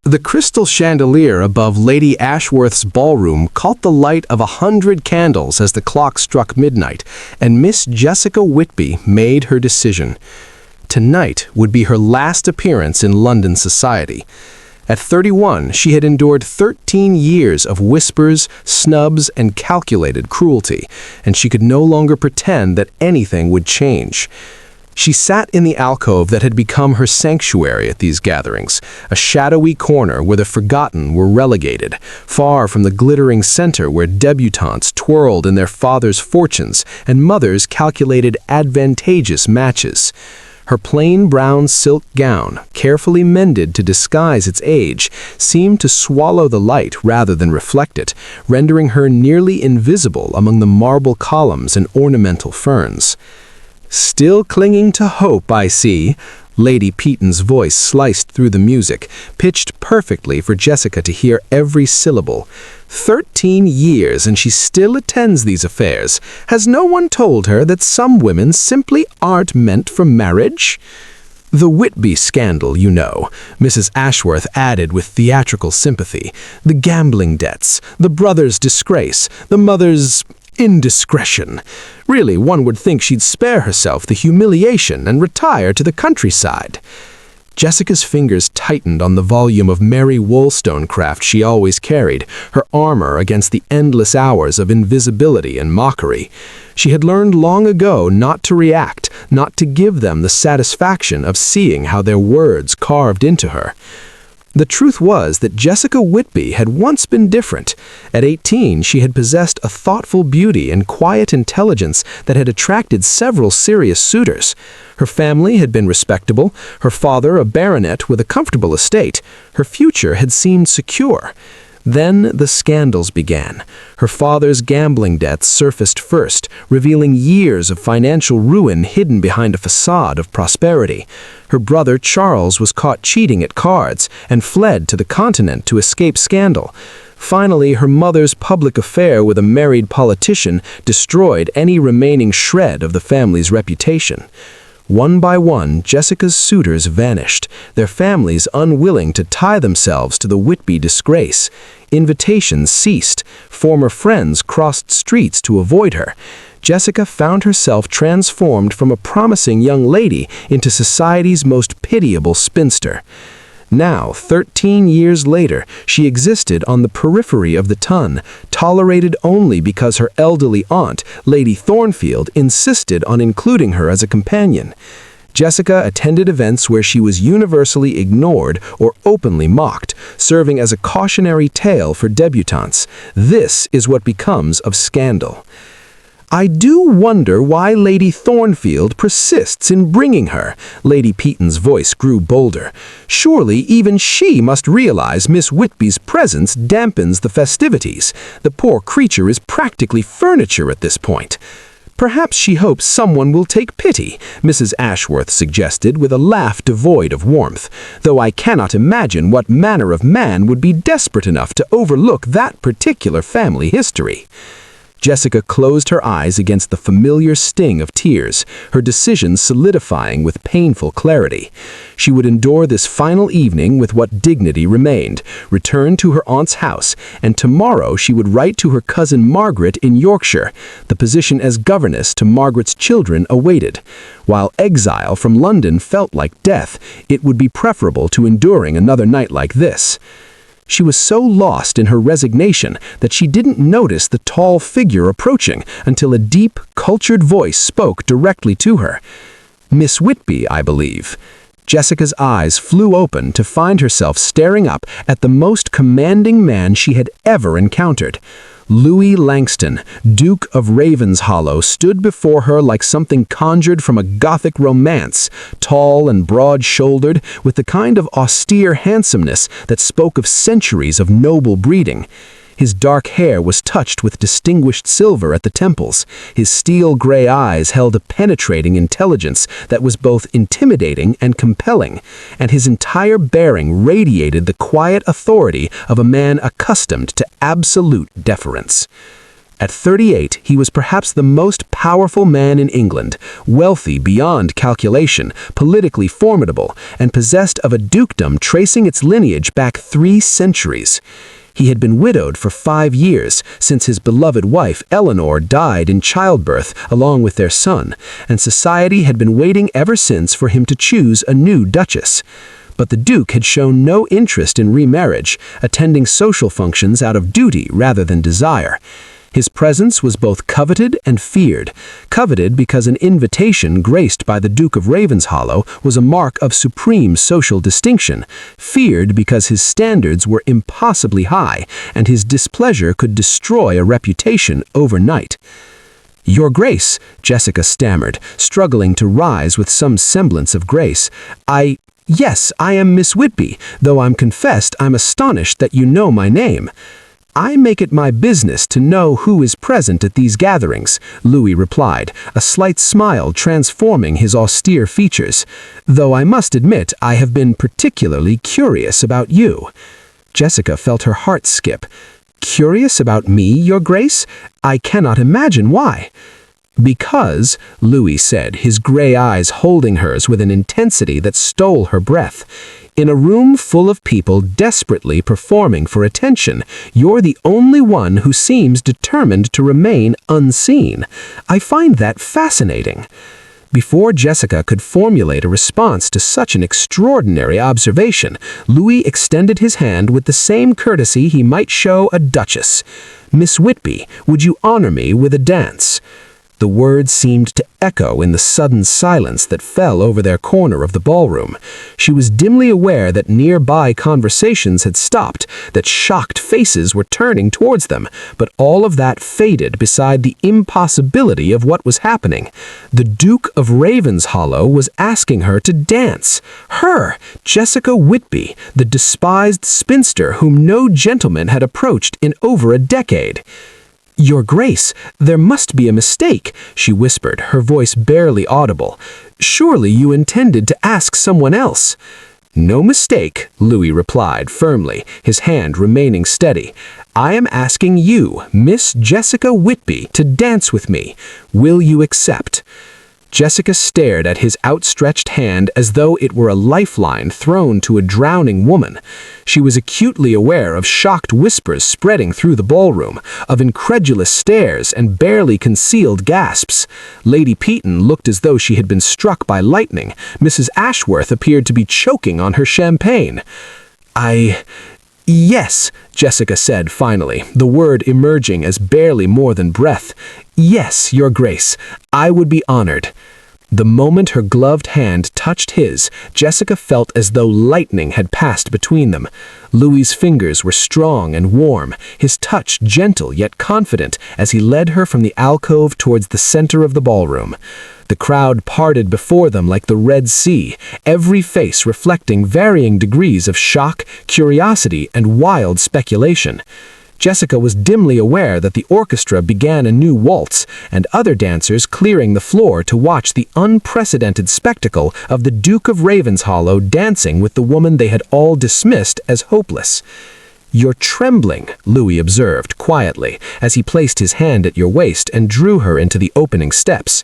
The crystal chandelier above Lady Ashworth's ballroom caught the light of 100 candles as the clock struck midnight, and Miss Jessica Whitby made her decision. Tonight would be her last appearance in London society. At 31, she had endured 13 years of whispers, snubs, and calculated cruelty, and she could no longer pretend that anything would change. She sat in the alcove that had become her sanctuary at these gatherings, a shadowy corner where the forgotten were relegated, far from the glittering center where debutantes twirled in their fathers' fortunes and mothers calculated advantageous matches. Her plain brown silk gown, carefully mended to disguise its age, seemed to swallow the light rather than reflect it, rendering her nearly invisible among the marble columns and ornamental ferns. "Still clinging to hope, I see." Lady Peaton's voice sliced through the music, pitched perfectly for Jessica to hear every syllable. 13 years and she still attends these affairs. Has no one told her that some women simply aren't meant for marriage? "The Whitby scandal, you know," Mrs. Ashworth added with theatrical sympathy. "The gambling debts, the brother's disgrace, the mother's indiscretion. Really, one would think she'd spare herself the humiliation and retire to the countryside." Jessica's fingers tightened on the volume of Mary Wollstonecraft she always carried, her armor against the endless hours of invisibility and mockery. She had learned long ago not to react, not to give them the satisfaction of seeing how their words carved into her. The truth was that Jessica Whitby had once been different. At 18, she had possessed a thoughtful beauty and quiet intelligence that had attracted several serious suitors. Her family had been respectable, her father a baronet with a comfortable estate. Her future had seemed secure. Then the scandals began. Her father's gambling debts surfaced first, revealing years of financial ruin hidden behind a facade of prosperity. Her brother Charles was caught cheating at cards and fled to the continent to escape scandal. Finally, her mother's public affair with a married politician destroyed any remaining shred of the family's reputation. One by one, Jessica's suitors vanished, their families unwilling to tie themselves to the Whitby disgrace. Invitations ceased. Former friends crossed streets to avoid her. Jessica found herself transformed from a promising young lady into society's most pitiable spinster. Now, 13 years later, she existed on the periphery of the ton, tolerated only because her elderly aunt, Lady Thornfield, insisted on including her as a companion. Jessica attended events where she was universally ignored or openly mocked, serving as a cautionary tale for debutantes. This is what becomes of scandal. "I do wonder why Lady Thornfield persists in bringing her." Lady Peaton's voice grew bolder. "Surely even she must realize Miss Whitby's presence dampens the festivities. The poor creature is practically furniture at this point." "Perhaps she hopes someone will take pity," Mrs. Ashworth suggested with a laugh devoid of warmth, "though I cannot imagine what manner of man would be desperate enough to overlook that particular family history." Jessica closed her eyes against the familiar sting of tears, her decision solidifying with painful clarity. She would endure this final evening with what dignity remained, return to her aunt's house, and tomorrow she would write to her cousin Margaret in Yorkshire. The position as governess to Margaret's children awaited. While exile from London felt like death, it would be preferable to enduring another night like this. She was so lost in her resignation that she didn't notice the tall figure approaching until a deep, cultured voice spoke directly to her. "Miss Whitby, I believe." Jessica's eyes flew open to find herself staring up at the most commanding man she had ever encountered. Louis Langston, Duke of Ravenshollow, stood before her like something conjured from a Gothic romance, tall and broad-shouldered, with the kind of austere handsomeness that spoke of centuries of noble breeding. His dark hair was touched with distinguished silver at the temples. His steel-gray eyes held a penetrating intelligence that was both intimidating and compelling, and his entire bearing radiated the quiet authority of a man accustomed to absolute deference. At 38, he was perhaps the most powerful man in England, wealthy beyond calculation, politically formidable, and possessed of a dukedom tracing its lineage back 3 centuries. He had been widowed for 5 years, since his beloved wife Eleanor died in childbirth along with their son, and society had been waiting ever since for him to choose a new duchess. But the Duke had shown no interest in remarriage, attending social functions out of duty rather than desire. His presence was both coveted and feared. Coveted because an invitation graced by the Duke of Ravenshollow was a mark of supreme social distinction. Feared because his standards were impossibly high, and his displeasure could destroy a reputation overnight. "Your Grace," Jessica stammered, struggling to rise with some semblance of grace. Yes, I am Miss Whitby, though I'm confessed I'm astonished that you know my name." "I make it my business to know who is present at these gatherings," Louis replied, a slight smile transforming his austere features, "though I must admit I have been particularly curious about you." Jessica felt her heart skip. "Curious about me, Your Grace? I cannot imagine why." "Because," Louis said, his gray eyes holding hers with an intensity that stole her breath, "in a room full of people desperately performing for attention, you're the only one who seems determined to remain unseen. I find that fascinating." Before Jessica could formulate a response to such an extraordinary observation, Louis extended his hand with the same courtesy he might show a duchess. "Miss Whitby, would you honor me with a dance?" The words seemed to echo in the sudden silence that fell over their corner of the ballroom. She was dimly aware that nearby conversations had stopped, that shocked faces were turning towards them, but all of that faded beside the impossibility of what was happening. The Duke of Ravenshollow was asking her to dance. Her, Jessica Whitby, the despised spinster whom no gentleman had approached in over a decade. "Your Grace, there must be a mistake," she whispered, her voice barely audible. "Surely you intended to ask someone else." "No mistake," Louis replied firmly, his hand remaining steady. "I am asking you, Miss Jessica Whitby, to dance with me. Will you accept?" Jessica stared at his outstretched hand as though it were a lifeline thrown to a drowning woman. She was acutely aware of shocked whispers spreading through the ballroom, of incredulous stares and barely concealed gasps. Lady Peaton looked as though she had been struck by lightning. Mrs. Ashworth appeared to be choking on her champagne. "Yes," Jessica said finally, the word emerging as barely more than breath. "Yes, Your Grace, I would be honored." The moment her gloved hand touched his, Jessica felt as though lightning had passed between them. Louis's fingers were strong and warm, his touch gentle yet confident as he led her from the alcove towards the center of the ballroom. The crowd parted before them like the Red Sea, every face reflecting varying degrees of shock, curiosity, and wild speculation. Jessica was dimly aware that the orchestra began a new waltz, and other dancers clearing the floor to watch the unprecedented spectacle of the Duke of Ravenshollow dancing with the woman they had all dismissed as hopeless. "You're trembling," Louis observed quietly, as he placed his hand at your waist and drew her into the opening steps.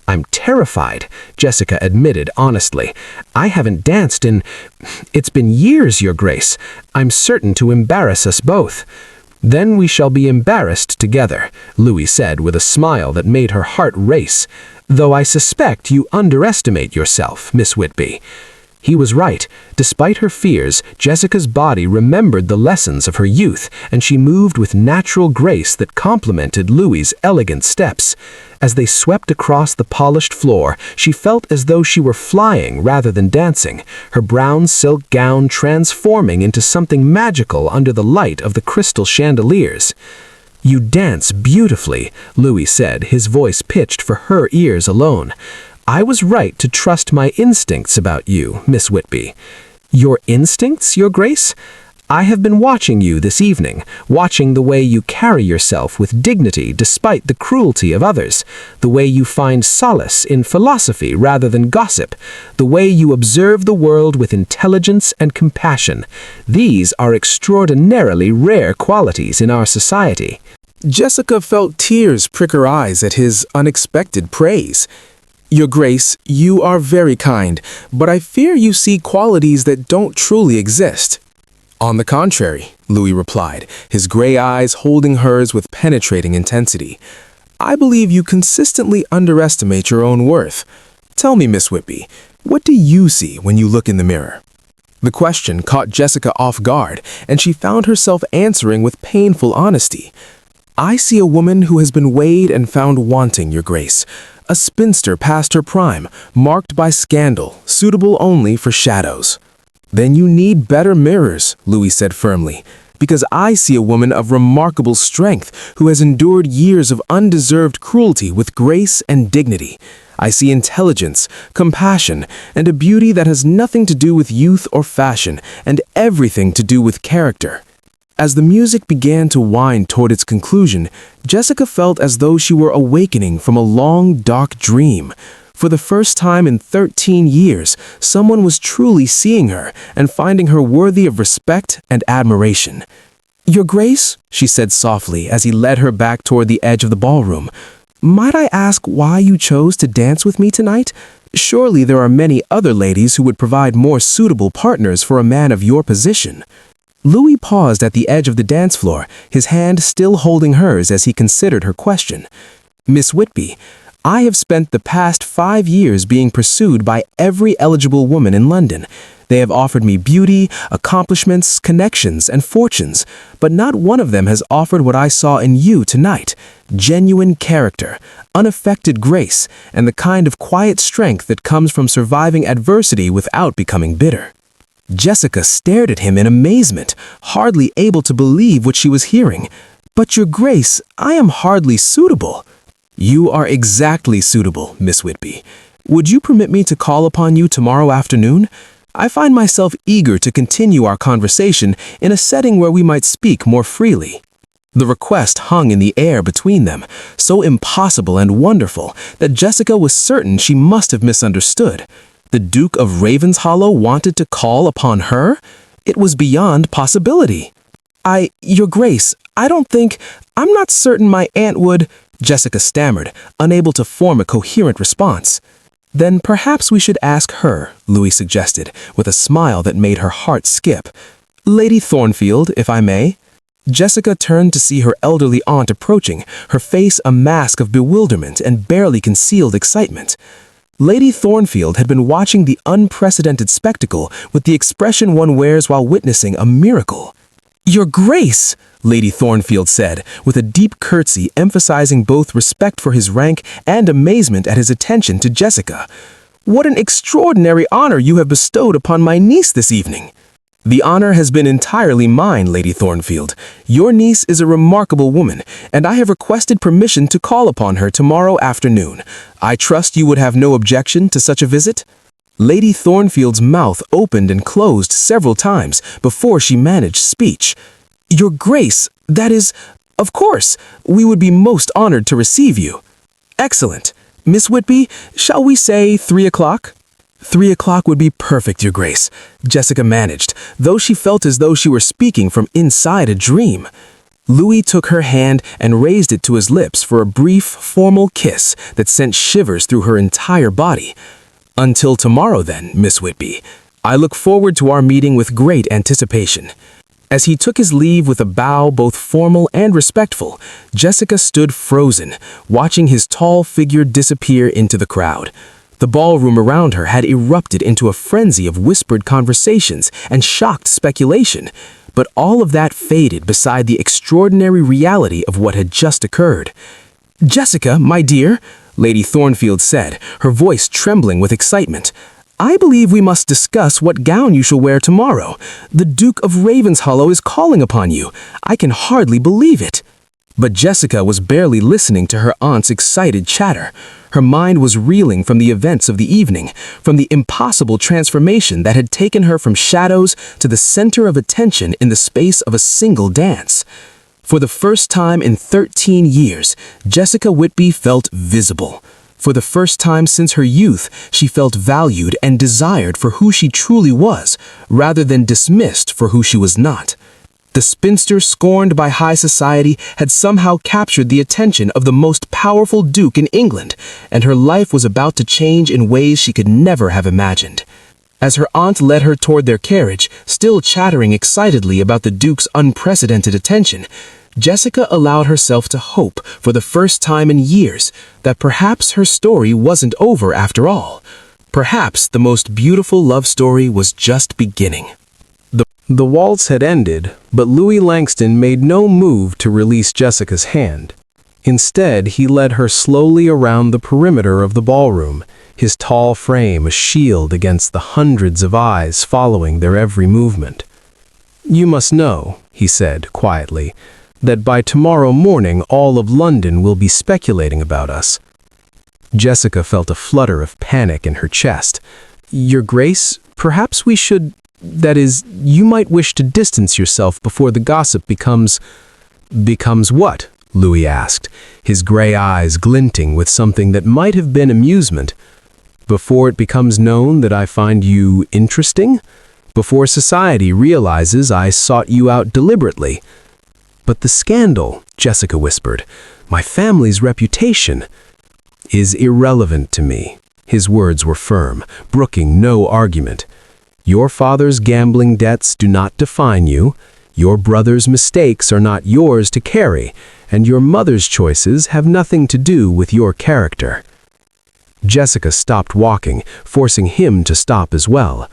"I'm terrified," Jessica admitted honestly. "I haven't danced it's been years, Your Grace. I'm certain to embarrass us both." "Then we shall be embarrassed together," Louis said with a smile that made her heart race. "Though I suspect you underestimate yourself, Miss Whitby." He was right. Despite her fears, Jessica's body remembered the lessons of her youth, and she moved with natural grace that complemented Louis's elegant steps. As they swept across the polished floor, she felt as though she were flying rather than dancing, her brown silk gown transforming into something magical under the light of the crystal chandeliers. "You dance beautifully," Louis said, his voice pitched for her ears alone. "I was right to trust my instincts about you, Miss Whitby." "Your instincts, Your Grace?" "I have been watching you this evening, watching the way you carry yourself with dignity despite the cruelty of others, the way you find solace in philosophy rather than gossip, the way you observe the world with intelligence and compassion. These are extraordinarily rare qualities in our society." Jessica felt tears prick her eyes at his unexpected praise. "Your Grace, you are very kind, but I fear you see qualities that don't truly exist." "On the contrary," Louis replied, his gray eyes holding hers with penetrating intensity. "I believe you consistently underestimate your own worth. Tell me, Miss Whitby, what do you see when you look in the mirror?" The question caught Jessica off guard, and she found herself answering with painful honesty. "I see a woman who has been weighed and found wanting, Your Grace. A spinster past her prime, marked by scandal, suitable only for shadows." "Then you need better mirrors," Louis said firmly, "because I see a woman of remarkable strength who has endured years of undeserved cruelty with grace and dignity. I see intelligence, compassion, and a beauty that has nothing to do with youth or fashion, and everything to do with character." As the music began to wind toward its conclusion, Jessica felt as though she were awakening from a long, dark dream. For the first time in 13 years, someone was truly seeing her and finding her worthy of respect and admiration. "Your Grace," she said softly as he led her back toward the edge of the ballroom, "might I ask why you chose to dance with me tonight? Surely there are many other ladies who would provide more suitable partners for a man of your position." Louis paused at the edge of the dance floor, his hand still holding hers as he considered her question. "Miss Whitby, I have spent the past 5 years being pursued by every eligible woman in London. They have offered me beauty, accomplishments, connections, and fortunes, but not one of them has offered what I saw in you tonight: genuine character, unaffected grace, and the kind of quiet strength that comes from surviving adversity without becoming bitter." Jessica stared at him in amazement, hardly able to believe what she was hearing. "But Your Grace, I am hardly suitable." "You are exactly suitable, Miss Whitby. Would you permit me to call upon you tomorrow afternoon? I find myself eager to continue our conversation in a setting where we might speak more freely." The request hung in the air between them, so impossible and wonderful that Jessica was certain she must have misunderstood. The Duke of Ravenshollow wanted to call upon her? It was beyond possibility. Your Grace, I'm not certain my aunt would," Jessica stammered, unable to form a coherent response. "Then perhaps we should ask her," Louis suggested, with a smile that made her heart skip. "Lady Thornfield, if I may." Jessica turned to see her elderly aunt approaching, her face a mask of bewilderment and barely concealed excitement. Lady Thornfield had been watching the unprecedented spectacle with the expression one wears while witnessing a miracle. "Your Grace," Lady Thornfield said, with a deep curtsy emphasizing both respect for his rank and amazement at his attention to Jessica. "What an extraordinary honor you have bestowed upon my niece this evening." "The honor has been entirely mine, Lady Thornfield. Your niece is a remarkable woman, and I have requested permission to call upon her tomorrow afternoon. I trust you would have no objection to such a visit?" Lady Thornfield's mouth opened and closed several times before she managed speech. "Your Grace, of course, we would be most honored to receive you." "Excellent. Miss Whitby, shall we say 3 o'clock?" 3 o'clock would be perfect, Your Grace," Jessica managed, though she felt as though she were speaking from inside a dream. Louis took her hand and raised it to his lips for a brief, formal kiss that sent shivers through her entire body. "Until tomorrow then, Miss Whitby. I look forward to our meeting with great anticipation." As he took his leave with a bow both formal and respectful, Jessica stood frozen, watching his tall figure disappear into the crowd. The ballroom around her had erupted into a frenzy of whispered conversations and shocked speculation, but all of that faded beside the extraordinary reality of what had just occurred. "Jessica, my dear," Lady Thornfield said, her voice trembling with excitement, "I believe we must discuss what gown you shall wear tomorrow. The Duke of Ravenshollow is calling upon you. I can hardly believe it." But Jessica was barely listening to her aunt's excited chatter. Her mind was reeling from the events of the evening, from the impossible transformation that had taken her from shadows to the center of attention in the space of a single dance. For the first time in 13 years, Jessica Whitby felt visible. For the first time since her youth, she felt valued and desired for who she truly was, rather than dismissed for who she was not. The spinster scorned by high society had somehow captured the attention of the most powerful duke in England, and her life was about to change in ways she could never have imagined. As her aunt led her toward their carriage, still chattering excitedly about the duke's unprecedented attention, Jessica allowed herself to hope for the first time in years that perhaps her story wasn't over after all. Perhaps the most beautiful love story was just beginning. The waltz had ended, but Louis Langston made no move to release Jessica's hand. Instead, he led her slowly around the perimeter of the ballroom, his tall frame a shield against the hundreds of eyes following their every movement. "You must know," he said quietly, "that by tomorrow morning all of London will be speculating about us." Jessica felt a flutter of panic in her chest. "Your Grace, perhaps we should... That is, you might wish to distance yourself before the gossip becomes what?" Louis asked, his gray eyes glinting with something that might have been amusement. "Before it becomes known that I find you interesting? Before society realizes I sought you out deliberately?" "But the scandal," Jessica whispered, "my family's reputation is irrelevant to me." His words were firm, brooking no argument. "Your father's gambling debts do not define you, your brother's mistakes are not yours to carry, and your mother's choices have nothing to do with your character." Jessica stopped walking, forcing him to stop as well.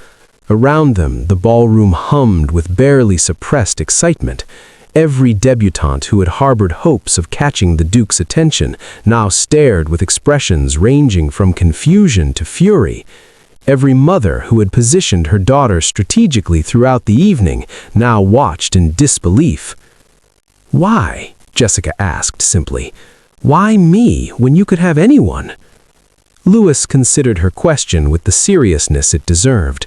Around them, the ballroom hummed with barely suppressed excitement. Every debutante who had harbored hopes of catching the Duke's attention now stared with expressions ranging from confusion to fury. Every mother who had positioned her daughter strategically throughout the evening now watched in disbelief. "Why?" Jessica asked simply. "Why me, when you could have anyone?" Louis considered her question with the seriousness it deserved.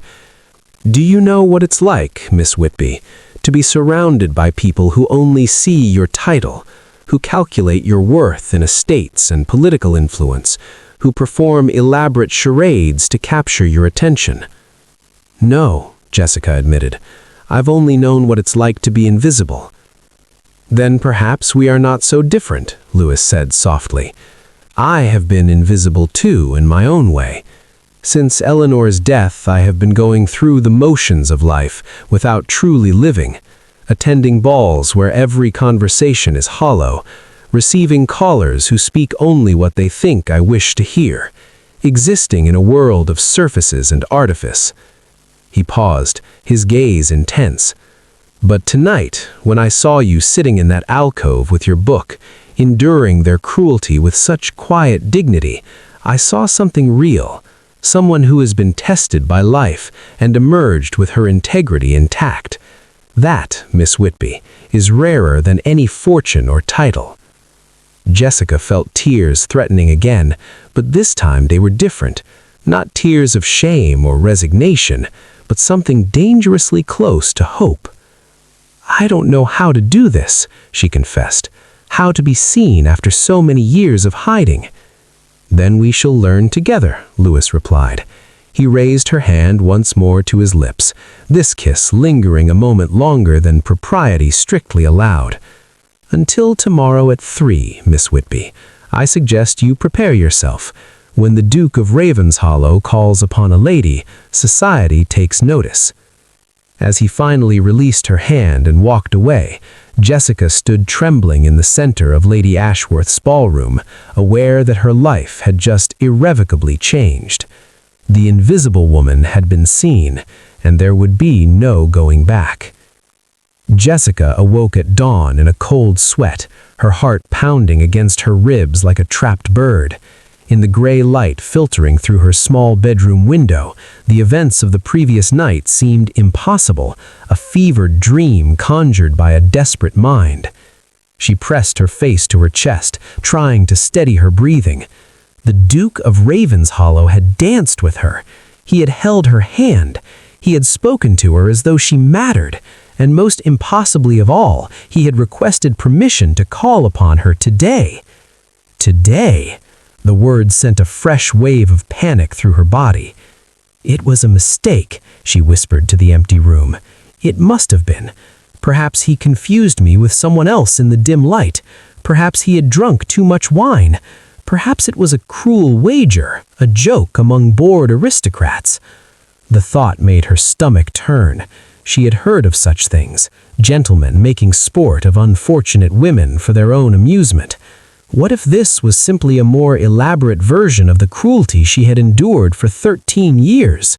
"Do you know what it's like, Miss Whitby, to be surrounded by people who only see your title, who calculate your worth in estates and political influence, who perform elaborate charades to capture your attention?" "No," Jessica admitted. "I've only known what it's like to be invisible." "Then perhaps we are not so different," Louis said softly. "I have been invisible too in my own way. Since Eleanor's death, I have been going through the motions of life without truly living, attending balls where every conversation is hollow, receiving callers who speak only what they think I wish to hear, existing in a world of surfaces and artifice." He paused, his gaze intense. "But tonight, when I saw you sitting in that alcove with your book, enduring their cruelty with such quiet dignity, I saw something real, someone who has been tested by life and emerged with her integrity intact. That, Miss Whitby, is rarer than any fortune or title." Jessica felt tears threatening again, but this time they were different. Not tears of shame or resignation, but something dangerously close to hope. "I don't know how to do this," she confessed. "How to be seen after so many years of hiding." "Then we shall learn together," Louis replied. He raised her hand once more to his lips, this kiss lingering a moment longer than propriety strictly allowed. "Until tomorrow at 3, Miss Whitby, I suggest you prepare yourself. When the Duke of Ravenshollow calls upon a lady, society takes notice." As he finally released her hand and walked away, Jessica stood trembling in the center of Lady Ashworth's ballroom, aware that her life had just irrevocably changed. The invisible woman had been seen, and there would be no going back. Jessica awoke at dawn in a cold sweat, her heart pounding against her ribs like a trapped bird. In the gray light filtering through her small bedroom window, the events of the previous night seemed impossible, a fevered dream conjured by a desperate mind. She pressed her face to her chest, trying to steady her breathing. The Duke of Ravenshollow had danced with her. He had held her hand. He had spoken to her as though she mattered. And most impossibly of all, he had requested permission to call upon her today. Today? The words sent a fresh wave of panic through her body. "It was a mistake," she whispered to the empty room. "It must have been. Perhaps he confused me with someone else in the dim light. Perhaps he had drunk too much wine. Perhaps it was a cruel wager, a joke among bored aristocrats. The thought made her stomach turn. She had heard of such things, gentlemen making sport of unfortunate women for their own amusement. What if this was simply a more elaborate version of the cruelty she had endured for 13 years?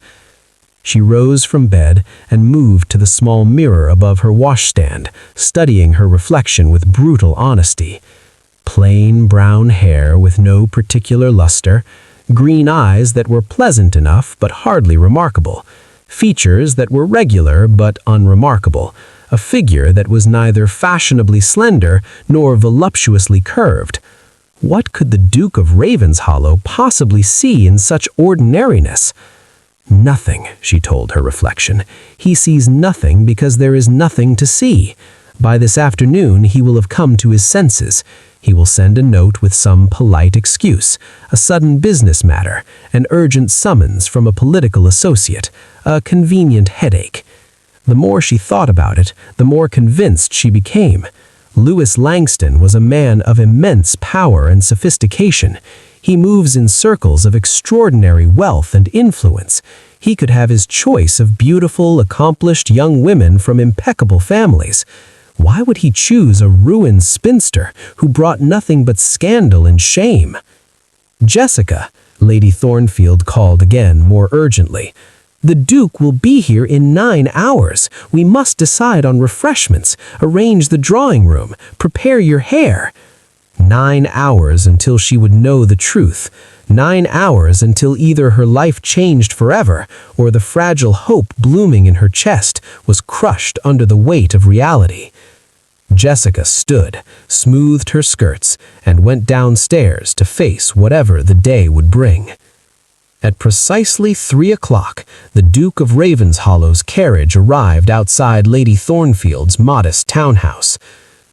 She rose from bed and moved to the small mirror above her washstand, studying her reflection with brutal honesty. Plain brown hair with no particular luster, green eyes that were pleasant enough but hardly remarkable, features that were regular but unremarkable, a figure that was neither fashionably slender nor voluptuously curved. What could the Duke of Ravenshollow possibly see in such ordinariness? Nothing, she told her reflection. He sees nothing because there is nothing to see. By this afternoon he will have come to his senses. He will send a note with some polite excuse, a sudden business matter, an urgent summons from a political associate, a convenient headache. The more she thought about it, the more convinced she became. Louis Langston was a man of immense power and sophistication. He moves in circles of extraordinary wealth and influence. He could have his choice of beautiful, accomplished young women from impeccable families. Why would he choose a ruined spinster who brought nothing but scandal and shame? "Jessica," Lady Thornfield called again more urgently. "The Duke will be here in 9 hours. We must decide on refreshments, arrange the drawing room, prepare your hair." 9 hours until she would know the truth. 9 hours until either her life changed forever or the fragile hope blooming in her chest was crushed under the weight of reality. Jessica stood, smoothed her skirts, and went downstairs to face whatever the day would bring. At precisely 3 o'clock, the Duke of Ravenshollow's carriage arrived outside Lady Thornfield's modest townhouse.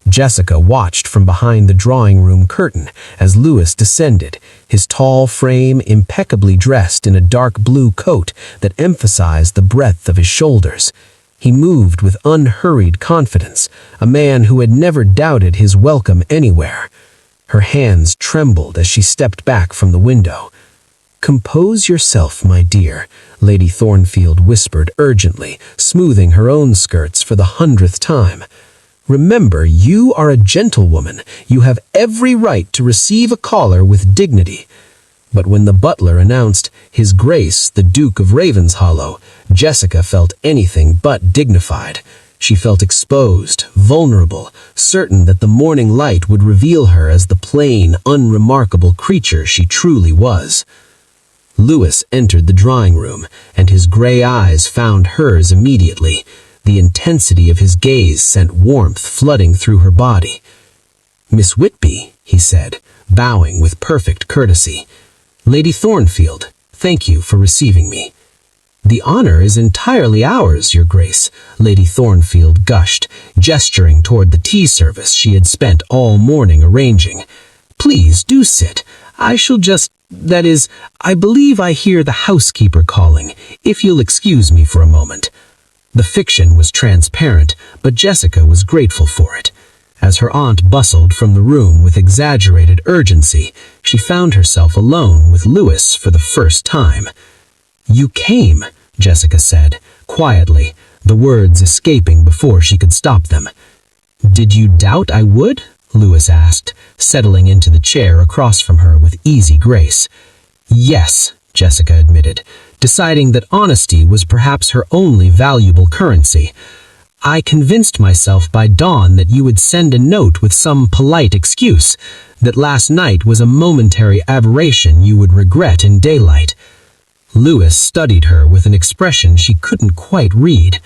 Jessica watched from behind the drawing-room curtain as Louis descended, his tall frame impeccably dressed in a dark blue coat that emphasized the breadth of his shoulders. He moved with unhurried confidence, a man who had never doubted his welcome anywhere. Her hands trembled as she stepped back from the window. "Compose yourself, my dear," Lady Thornfield whispered urgently, smoothing her own skirts for the 100th time. "Remember, you are a gentlewoman. You have every right to receive a caller with dignity." But when the butler announced His Grace the Duke of Ravenshollow, Jessica felt anything but dignified. She felt exposed, vulnerable, certain that the morning light would reveal her as the plain, unremarkable creature she truly was. Louis entered the drawing room, and his gray eyes found hers immediately. The intensity of his gaze sent warmth flooding through her body. "Miss Whitby," he said, bowing with perfect courtesy. "Lady Thornfield, thank you for receiving me." "The honor is entirely ours, Your Grace," Lady Thornfield gushed, gesturing toward the tea service she had spent all morning arranging. "Please do sit. I shall that is, I believe I hear the housekeeper calling, if you'll excuse me for a moment." The fiction was transparent, but Jessica was grateful for it. As her aunt bustled from the room with exaggerated urgency, she found herself alone with Louis for the first time. "You came," Jessica said, quietly, the words escaping before she could stop them. "Did you doubt I would?" Louis asked, settling into the chair across from her with easy grace. "Yes," Jessica admitted, deciding that honesty was perhaps her only valuable currency. "I convinced myself by dawn that you would send a note with some polite excuse, that last night was a momentary aberration you would regret in daylight." Louis studied her with an expression she couldn't quite read.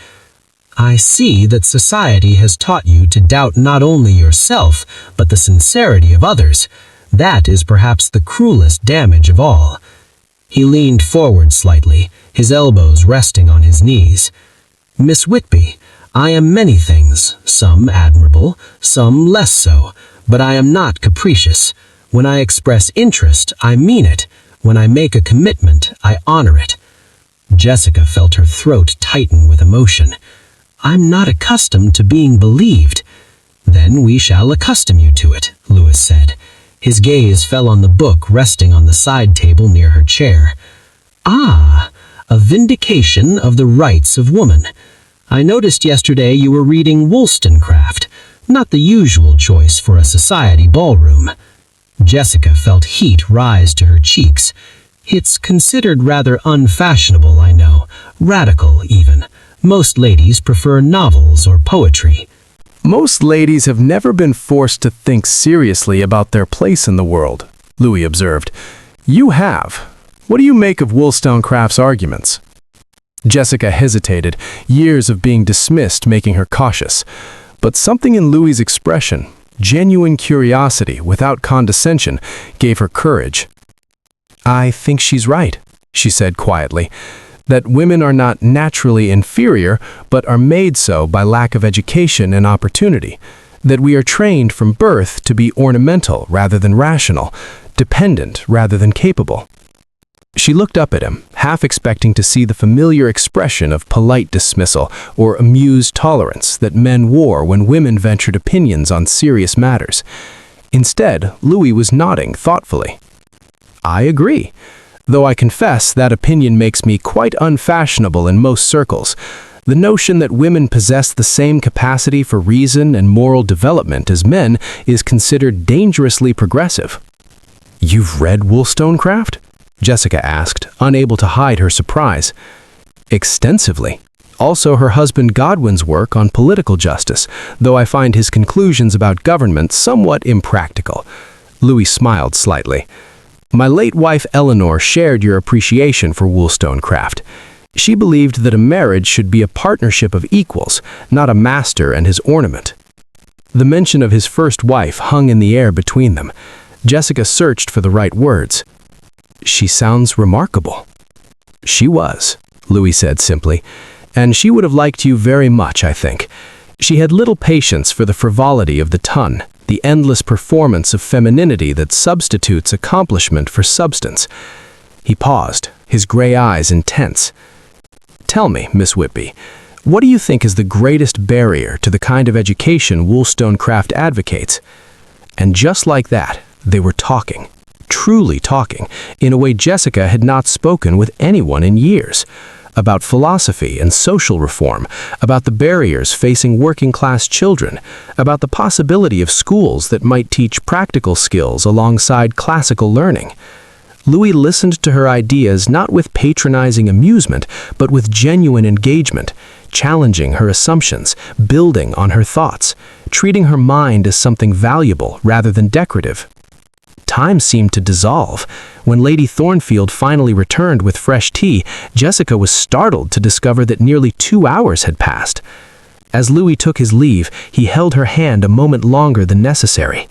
"I see that society has taught you to doubt not only yourself, but the sincerity of others. That is perhaps the cruelest damage of all." He leaned forward slightly, his elbows resting on his knees. "Miss Whitby, I am many things, some admirable, some less so, but I am not capricious. When I express interest, I mean it. When I make a commitment, I honor it." Jessica felt her throat tighten with emotion. I'm not accustomed to being believed." "Then we shall accustom you to it," Lewis said. His gaze fell on the book resting on the side table near her chair. "Ah, a vindication of the rights of woman. I noticed yesterday you were reading Wollstonecraft, not the usual choice for a society ballroom." Jessica felt heat rise to her cheeks. "It's considered rather unfashionable, I know, radical even. Most ladies prefer novels or poetry." Most ladies have never been forced to think seriously about their place in the world, Louis observed. You have. What do you make of Wollstonecraft's arguments? Jessica hesitated, years of being dismissed making her cautious. But something in Louis's expression, genuine curiosity without condescension, gave her courage. "I think she's right," she said quietly, "that women are not naturally inferior, but are made so by lack of education and opportunity, that we are trained from birth to be ornamental rather than rational, dependent rather than capable." She looked up at him, half expecting to see the familiar expression of polite dismissal or amused tolerance that men wore when women ventured opinions on serious matters. Instead, Louis was nodding thoughtfully. "I agree, though I confess that opinion makes me quite unfashionable in most circles. The notion that women possess the same capacity for reason and moral development as men is considered dangerously progressive." "You've read Wollstonecraft?" Jessica asked, unable to hide her surprise. "Extensively. Also her husband Godwin's work on political justice, though I find his conclusions about government somewhat impractical." Louis smiled slightly. "My late wife Eleanor shared your appreciation for Wollstonecraft. She believed that a marriage should be a partnership of equals, not a master and his ornament." The mention of his first wife hung in the air between them. Jessica searched for the right words. "She sounds remarkable." "She was," Louis said simply, "and she would have liked you very much, I think. She had little patience for the frivolity of the ton, the endless performance of femininity that substitutes accomplishment for substance." He paused, his gray eyes intense. "Tell me, Miss Whitby, what do you think is the greatest barrier to the kind of education Wollstonecraft advocates?" And just like that, they were talking. Truly talking, in a way Jessica had not spoken with anyone in years, about philosophy and social reform, about the barriers facing working-class children, about the possibility of schools that might teach practical skills alongside classical learning. Louis listened to her ideas not with patronizing amusement, but with genuine engagement, challenging her assumptions, building on her thoughts, treating her mind as something valuable rather than decorative. Time seemed to dissolve. When Lady Thornfield finally returned with fresh tea, Jessica was startled to discover that nearly 2 hours had passed. As Louis took his leave, he held her hand a moment longer than necessary.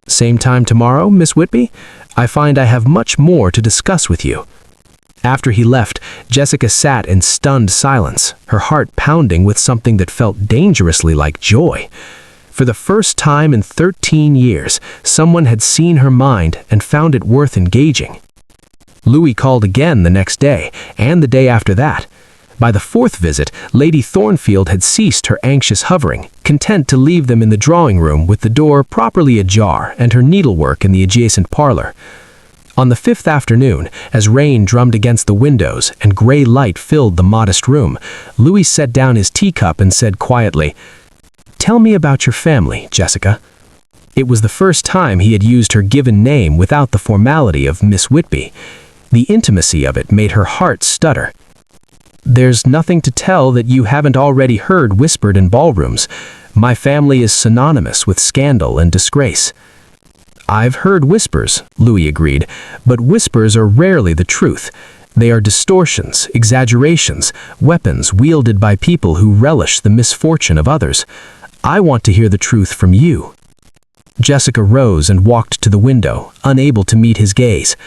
"Same time tomorrow, Miss Whitby? I find I have much more to discuss with you." After he left, Jessica sat in stunned silence, her heart pounding with something that felt dangerously like joy. For the first time in 13 years, someone had seen her mind and found it worth engaging. Louis called again the next day, and the day after that. By the fourth visit, Lady Thornfield had ceased her anxious hovering, content to leave them in the drawing room with the door properly ajar and her needlework in the adjacent parlor. On the fifth afternoon, as rain drummed against the windows and gray light filled the modest room, Louis set down his teacup and said quietly, "Tell me about your family, Jessica." It was the first time he had used her given name without the formality of Miss Whitby. The intimacy of it made her heart stutter. "There's nothing to tell that you haven't already heard whispered in ballrooms. My family is synonymous with scandal and disgrace." "I've heard whispers," Louis agreed, "but whispers are rarely the truth. They are distortions, exaggerations, weapons wielded by people who relish the misfortune of others. I want to hear the truth from you." Jessica rose and walked to the window, unable to meet his gaze.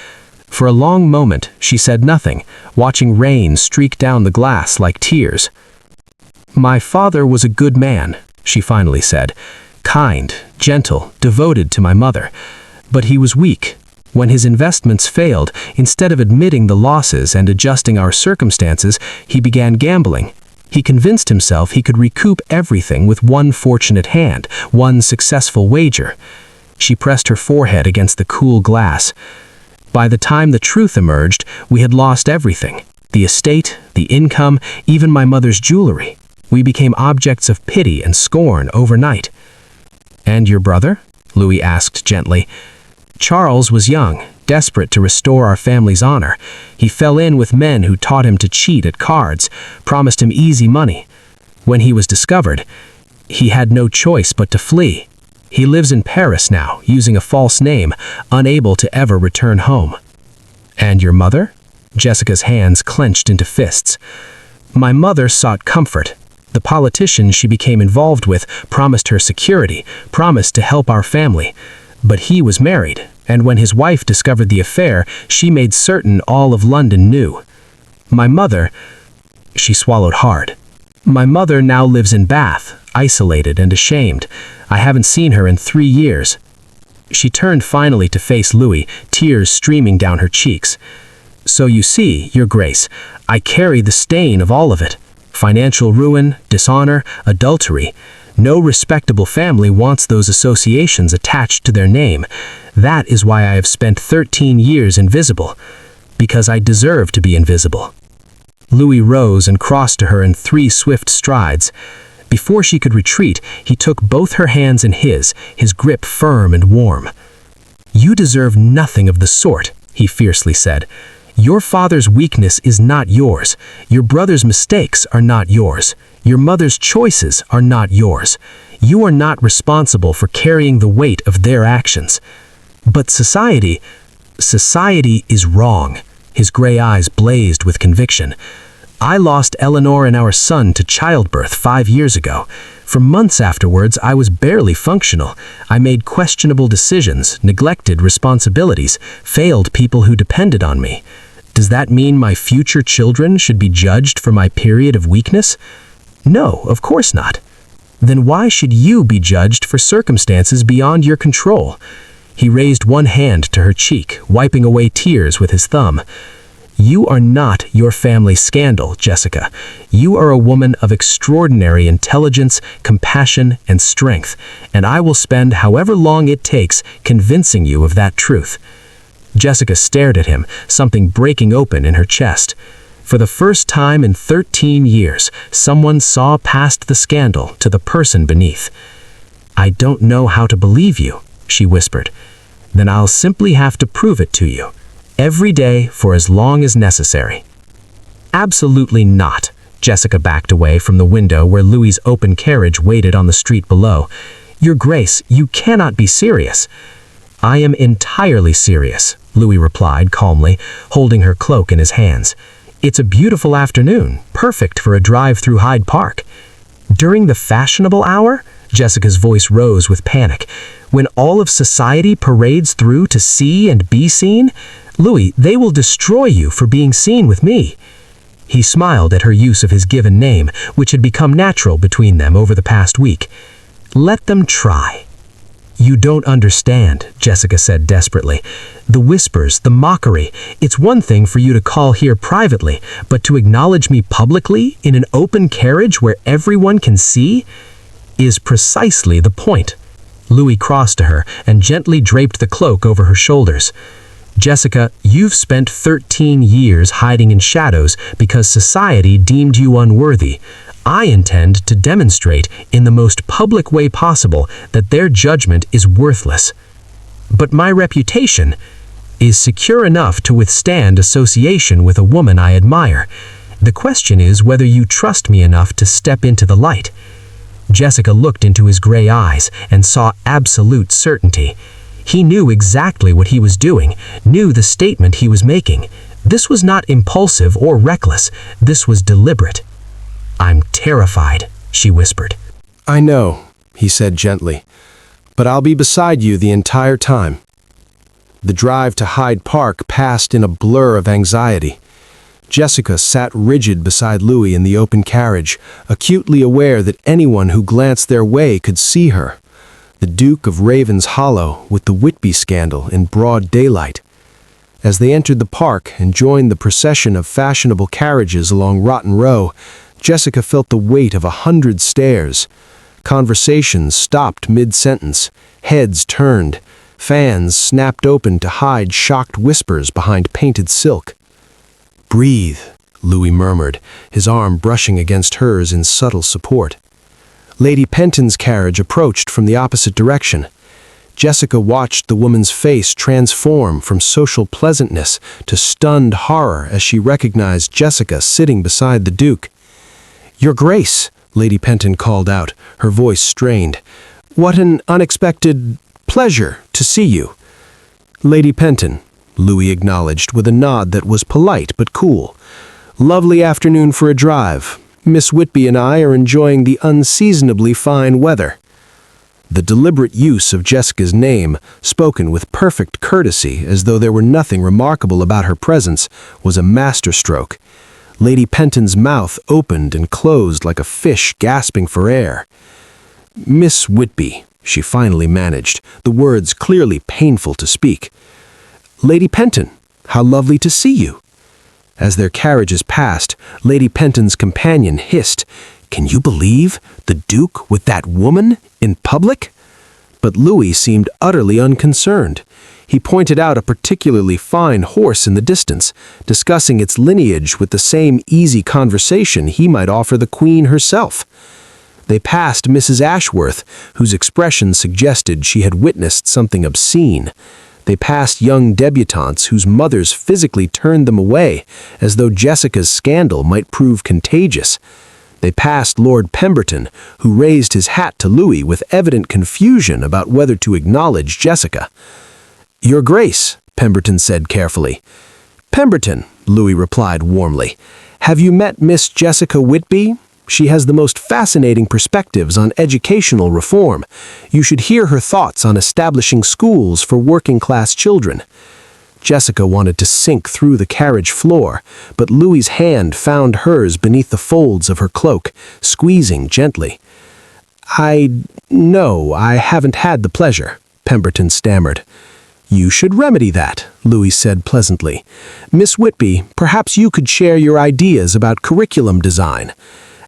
For a long moment, she said nothing, watching rain streak down the glass like tears. "My father was a good man," she finally said, "kind, gentle, devoted to my mother. But he was weak. When his investments failed, instead of admitting the losses and adjusting our circumstances, he began gambling. He convinced himself he could recoup everything with one fortunate hand, one successful wager. She pressed her forehead against the cool glass. By the time the truth emerged, we had lost everything. The estate, the income, even my mother's jewelry. We became objects of pity and scorn overnight. "And your brother?" Louis asked gently. "Charles was young, desperate to restore our family's honor. He fell in with men who taught him to cheat at cards, promised him easy money. When he was discovered, he had no choice but to flee. He lives in Paris now, using a false name, unable to ever return home." "And your mother?" Jessica's hands clenched into fists. "My mother sought comfort. The politician she became involved with promised her security, promised to help our family. But he was married, and when his wife discovered the affair, she made certain all of London knew. My mother..." She swallowed hard. "My mother now lives in Bath, isolated and ashamed. I haven't seen her in 3 years." She turned finally to face Louis, tears streaming down her cheeks. "So you see, Your Grace, I carry the stain of all of it. Financial ruin, dishonor, adultery. No respectable family wants those associations attached to their name. That is why I have spent 13 years invisible. Because I deserve to be invisible." Louis rose and crossed to her in 3 swift strides. Before she could retreat, he took both her hands in his grip firm and warm. "You deserve nothing of the sort," he fiercely said. "Your father's weakness is not yours. Your brother's mistakes are not yours. Your mother's choices are not yours. You are not responsible for carrying the weight of their actions. But society is wrong." His gray eyes blazed with conviction. "I lost Eleanor and our son to childbirth 5 years ago. For months afterwards, I was barely functional. I made questionable decisions, neglected responsibilities, failed people who depended on me. Does that mean my future children should be judged for my period of weakness? No, of course not. Then why should you be judged for circumstances beyond your control?" He raised one hand to her cheek, wiping away tears with his thumb. "You are not your family's scandal, Jessica. You are a woman of extraordinary intelligence, compassion, and strength, and I will spend however long it takes convincing you of that truth." Jessica stared at him, something breaking open in her chest. For the first time in 13 years, someone saw past the scandal to the person beneath. "I don't know how to believe you," she whispered. "Then I'll simply have to prove it to you. Every day for as long as necessary." "Absolutely not." Jessica backed away from the window where Louis's open carriage waited on the street below. "Your Grace, you cannot be serious." "I am entirely serious," Louis replied calmly, holding her cloak in his hands. "It's a beautiful afternoon, perfect for a drive through Hyde Park." "During the fashionable hour?" Jessica's voice rose with panic. "When all of society parades through to see and be seen? Louis, they will destroy you for being seen with me." He smiled at her use of his given name, which had become natural between them over the past week. "Let them try." "You don't understand," Jessica said desperately. "The whispers, the mockery. It's one thing for you to call here privately, but to acknowledge me publicly in an open carriage where everyone can see is precisely the point." Louis crossed to her and gently draped the cloak over her shoulders. "Jessica, you've spent 13 years hiding in shadows because society deemed you unworthy. I intend to demonstrate in the most public way possible that their judgment is worthless. But my reputation is secure enough to withstand association with a woman I admire. The question is whether you trust me enough to step into the light." Jessica looked into his gray eyes and saw absolute certainty. He knew exactly what he was doing, knew the statement he was making. This was not impulsive or reckless. This was deliberate. "I'm terrified," she whispered. "I know," he said gently, "but I'll be beside you the entire time." The drive to Hyde Park passed in a blur of anxiety. Jessica sat rigid beside Louis in the open carriage, acutely aware that anyone who glanced their way could see her. The Duke of Ravenshollow with the Whitby scandal in broad daylight. As they entered the park and joined the procession of fashionable carriages along Rotten Row, Jessica felt the weight of 100 stares. Conversations stopped mid-sentence. Heads turned. Fans snapped open to hide shocked whispers behind painted silk. "Breathe," Louis murmured, his arm brushing against hers in subtle support. Lady Penton's carriage approached from the opposite direction. Jessica watched the woman's face transform from social pleasantness to stunned horror as she recognized Jessica sitting beside the Duke. "Your Grace," Lady Penton called out, her voice strained. "What an unexpected pleasure to see you." "Lady Penton," Louis acknowledged with a nod that was polite but cool. "Lovely afternoon for a drive. Miss Whitby and I are enjoying the unseasonably fine weather." The deliberate use of Jessica's name, spoken with perfect courtesy as though there were nothing remarkable about her presence, was a masterstroke. Lady Penton's mouth opened and closed like a fish gasping for air. "Miss Whitby," she finally managed, the words clearly painful to speak. "Lady Penton, how lovely to see you." As their carriages passed, Lady Penton's companion hissed, "Can you believe? The Duke with that woman in public?" But Louis seemed utterly unconcerned. He pointed out a particularly fine horse in the distance, discussing its lineage with the same easy conversation he might offer the Queen herself. They passed Mrs. Ashworth, whose expression suggested she had witnessed something obscene. They passed young debutantes whose mothers physically turned them away, as though Jessica's scandal might prove contagious. They passed Lord Pemberton, who raised his hat to Louis with evident confusion about whether to acknowledge Jessica. "Your Grace," Pemberton said carefully. "Pemberton," Louis replied warmly. "Have you met Miss Jessica Whitby? She has the most fascinating perspectives on educational reform. You should hear her thoughts on establishing schools for working-class children." Jessica wanted to sink through the carriage floor, but Louis's hand found hers beneath the folds of her cloak, squeezing gently. No, I haven't had the pleasure," Pemberton stammered. "You should remedy that," Louis said pleasantly. "Miss Whitby, perhaps you could share your ideas about curriculum design."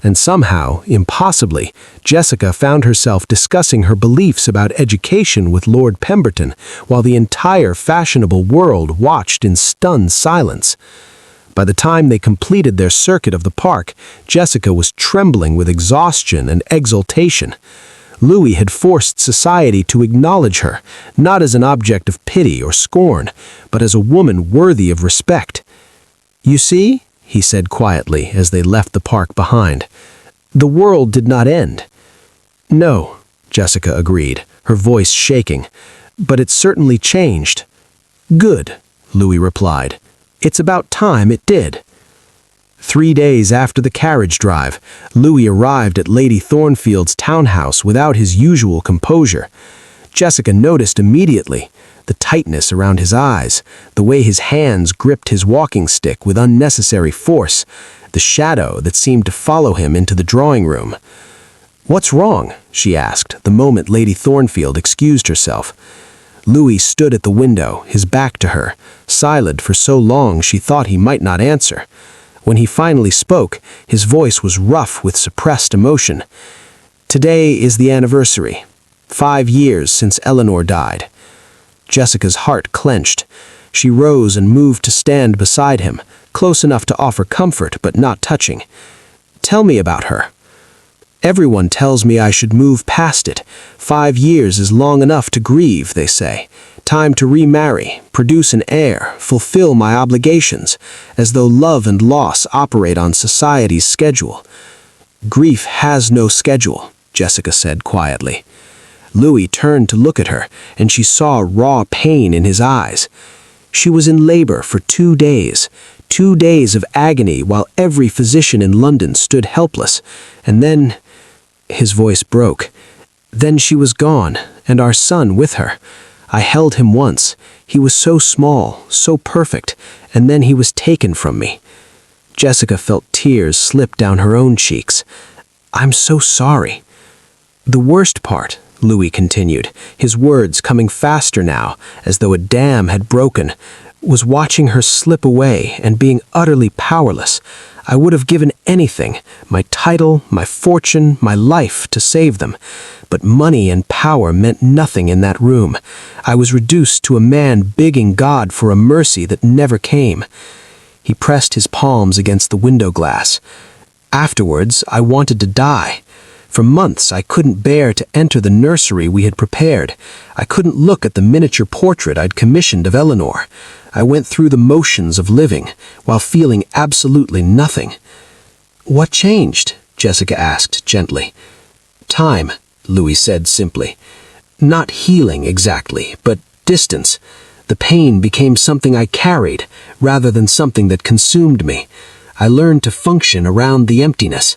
And somehow, impossibly, Jessica found herself discussing her beliefs about education with Lord Pemberton, while the entire fashionable world watched in stunned silence. By the time they completed their circuit of the park, Jessica was trembling with exhaustion and exultation. Louis had forced society to acknowledge her, not as an object of pity or scorn, but as a woman worthy of respect. "You see," he said quietly as they left the park behind, "the world did not end." "No," Jessica agreed, her voice shaking, "but it certainly changed." "Good," Louis replied. "It's about time it did." 3 days after the carriage drive, Louis arrived at Lady Thornfield's townhouse without his usual composure. Jessica noticed immediately the tightness around his eyes, the way his hands gripped his walking stick with unnecessary force, the shadow that seemed to follow him into the drawing room. "What's wrong?" she asked, the moment Lady Thornfield excused herself. Louis stood at the window, his back to her, silent for so long she thought he might not answer. When he finally spoke, his voice was rough with suppressed emotion. "Today is the anniversary. 5 years since Eleanor died." Jessica's heart clenched. She rose and moved to stand beside him, close enough to offer comfort but not touching. "Tell me about her." "Everyone tells me I should move past it. 5 years is long enough to grieve, they say. Time to remarry, produce an heir, fulfill my obligations, as though love and loss operate on society's schedule." "Grief has no schedule," Jessica said quietly. Louis turned to look at her, and she saw raw pain in his eyes. She was in labor for 2 days, 2 days of agony while every physician in London stood helpless. And then, his voice broke. Then she was gone, and our son with her. I held him once. He was so small, so perfect, and then he was taken from me. Jessica felt tears slip down her own cheeks. "I'm so sorry." "The worst part," Louis continued, his words coming faster now, as though a dam had broken, was watching her slip away and being utterly powerless. I would have given anything, my title, my fortune, my life, to save them. But money and power meant nothing in that room. I was reduced to a man begging God for a mercy that never came. He pressed his palms against the window glass. Afterwards, I wanted to die. For months, I couldn't bear to enter the nursery we had prepared. I couldn't look at the miniature portrait I'd commissioned of Eleanor. I went through the motions of living, while feeling absolutely nothing. "What changed?" Jessica asked gently. "Time," Louis said simply. "Not healing exactly, but distance. The pain became something I carried, rather than something that consumed me. I learned to function around the emptiness."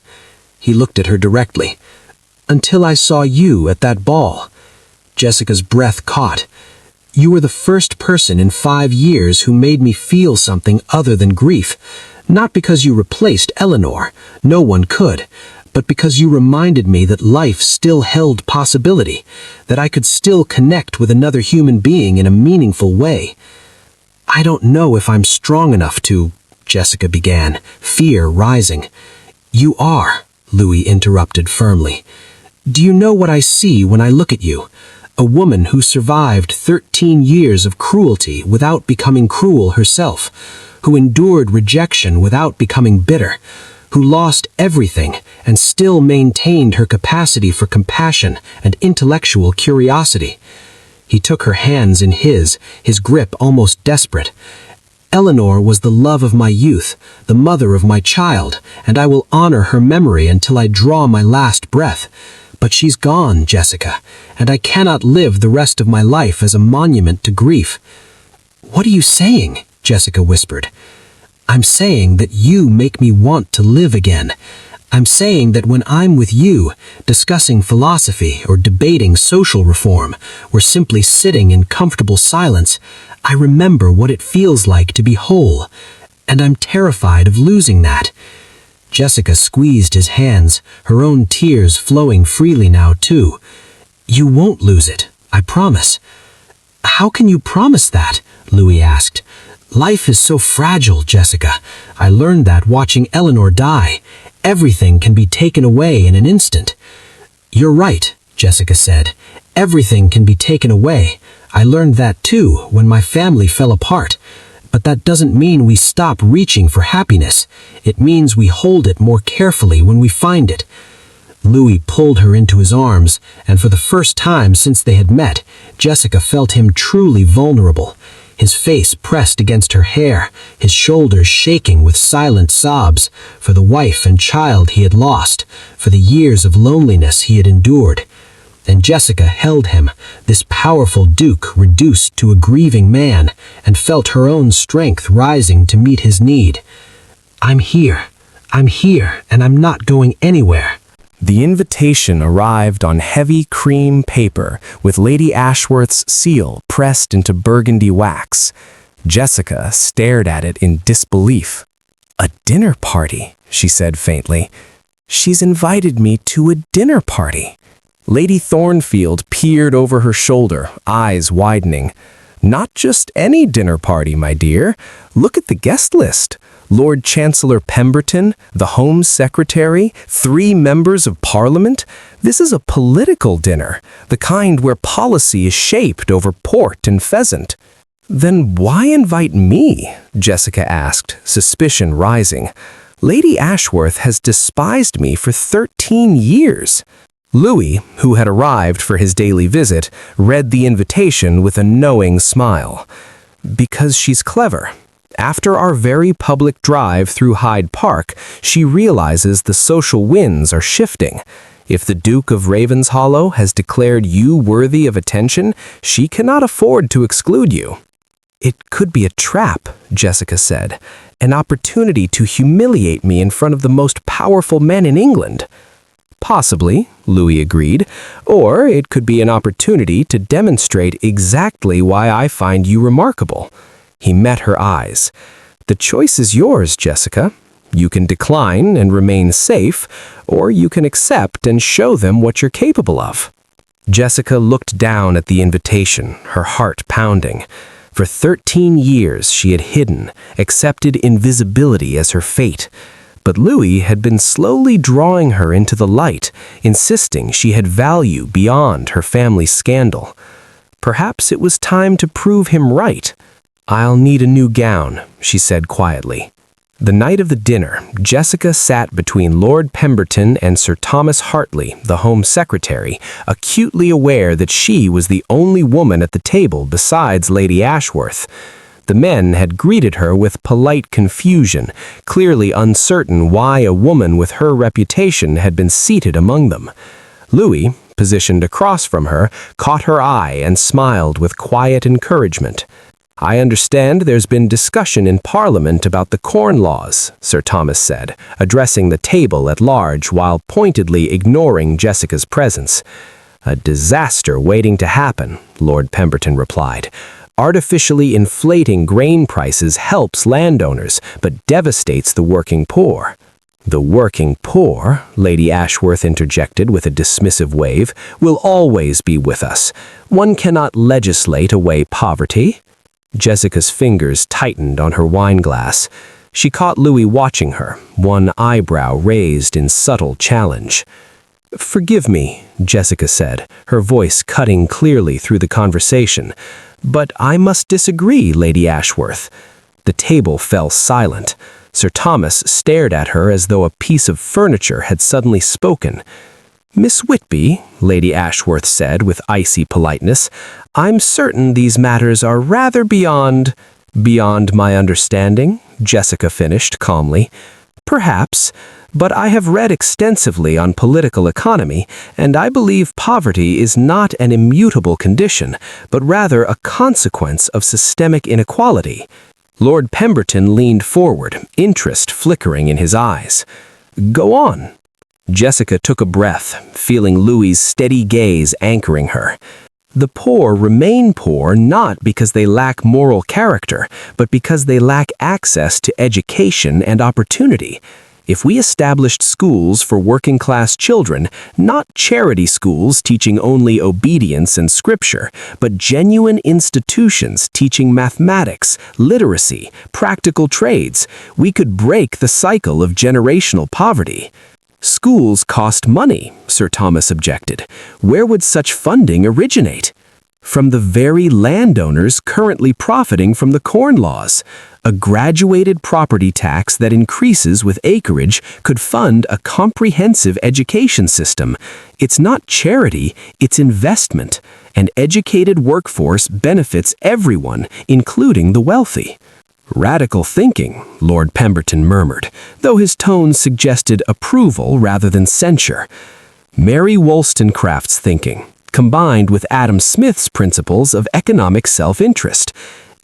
He looked at her directly. "Until I saw you at that ball." Jessica's breath caught. "You were the first person in 5 years who made me feel something other than grief. Not because you replaced Eleanor, no one could, but because you reminded me that life still held possibility, that I could still connect with another human being in a meaningful way." "I don't know if I'm strong enough to," Jessica began, fear rising. "You are," Louis interrupted firmly. "Do you know what I see when I look at you? A woman who survived 13 years of cruelty without becoming cruel herself, who endured rejection without becoming bitter, who lost everything and still maintained her capacity for compassion and intellectual curiosity." He took her hands in his grip almost desperate. "Eleanor was the love of my youth, the mother of my child, and I will honor her memory until I draw my last breath. But she's gone, Jessica, and I cannot live the rest of my life as a monument to grief." "What are you saying?" Jessica whispered. "I'm saying that you make me want to live again. I'm saying that when I'm with you, discussing philosophy or debating social reform, or simply sitting in comfortable silence, I remember what it feels like to be whole, and I'm terrified of losing that." Jessica squeezed his hands, her own tears flowing freely now too. "You won't lose it, I promise." "How can you promise that?" Louis asked. "Life is so fragile, Jessica. I learned that watching Eleanor die. Everything can be taken away in an instant." "You're right," Jessica said. "Everything can be taken away. I learned that too when my family fell apart. But that doesn't mean we stop reaching for happiness. It means we hold it more carefully when we find it." Louis pulled her into his arms, and for the first time since they had met, Jessica felt him truly vulnerable. His face pressed against her hair, his shoulders shaking with silent sobs, for the wife and child he had lost, for the years of loneliness he had endured. And Jessica held him, this powerful duke reduced to a grieving man, and felt her own strength rising to meet his need. I'm here, and I'm not going anywhere." The invitation arrived on heavy cream paper with Lady Ashworth's seal pressed into burgundy wax. Jessica stared at it in disbelief. "A dinner party," she said faintly. "She's invited me to a dinner party." Lady Thornfield peered over her shoulder, eyes widening. "Not just any dinner party, my dear. Look at the guest list. Lord Chancellor Pemberton, the Home Secretary, 3 members of Parliament. This is a political dinner, the kind where policy is shaped over port and pheasant." "Then why invite me?" Jessica asked, suspicion rising. "Lady Ashworth has despised me for 13 years. Louis, who had arrived for his daily visit, read the invitation with a knowing smile. "Because she's clever. After our very public drive through Hyde Park, she realizes the social winds are shifting. If the Duke of Ravenshollow has declared you worthy of attention, she cannot afford to exclude you." "It could be a trap," Jessica said, "an opportunity to humiliate me in front of the most powerful men in England." "Possibly," Louis agreed, "or it could be an opportunity to demonstrate exactly why I find you remarkable." He met her eyes. "The choice is yours, Jessica. You can decline and remain safe, or you can accept and show them what you're capable of." Jessica looked down at the invitation, her heart pounding. For 13 years she had hidden, accepted invisibility as her fate. But Louis had been slowly drawing her into the light, insisting she had value beyond her family's scandal. Perhaps it was time to prove him right. "I'll need a new gown," she said quietly. The night of the dinner, Jessica sat between Lord Pemberton and Sir Thomas Hartley, the Home Secretary, acutely aware that she was the only woman at the table besides Lady Ashworth. The men had greeted her with polite confusion, clearly uncertain why a woman with her reputation had been seated among them. Louis, positioned across from her, caught her eye and smiled with quiet encouragement. "I understand there's been discussion in Parliament about the Corn Laws," Sir Thomas said, addressing the table at large while pointedly ignoring Jessica's presence. "A disaster waiting to happen," Lord Pemberton replied. "Artificially inflating grain prices helps landowners, but devastates the working poor." "The working poor," Lady Ashworth interjected with a dismissive wave, "will always be with us. One cannot legislate away poverty." Jessica's fingers tightened on her wineglass. She caught Louis watching her, one eyebrow raised in subtle challenge. "Forgive me," Jessica said, her voice cutting clearly through the conversation, "but I must disagree, Lady Ashworth." The table fell silent. Sir Thomas stared at her as though a piece of furniture had suddenly spoken. "Miss Whitby," Lady Ashworth said with icy politeness, "I'm certain these matters are rather beyond my understanding," Jessica finished calmly. "Perhaps, but I have read extensively on political economy, and I believe poverty is not an immutable condition, but rather a consequence of systemic inequality." Lord Pemberton leaned forward, interest flickering in his eyes. "Go on." Jessica took a breath, feeling Louis's steady gaze anchoring her. "The poor remain poor not because they lack moral character, but because they lack access to education and opportunity. If we established schools for working-class children, not charity schools teaching only obedience and scripture, but genuine institutions teaching mathematics, literacy, practical trades, we could break the cycle of generational poverty." "Schools cost money," Sir Thomas objected. "Where would such funding originate?" "From the very landowners currently profiting from the Corn Laws. A graduated property tax that increases with acreage could fund a comprehensive education system. It's not charity, it's investment. An educated workforce benefits everyone, including the wealthy." "Radical thinking," Lord Pemberton murmured, though his tone suggested approval rather than censure. "Mary Wollstonecraft's thinking, combined with Adam Smith's principles of economic self-interest.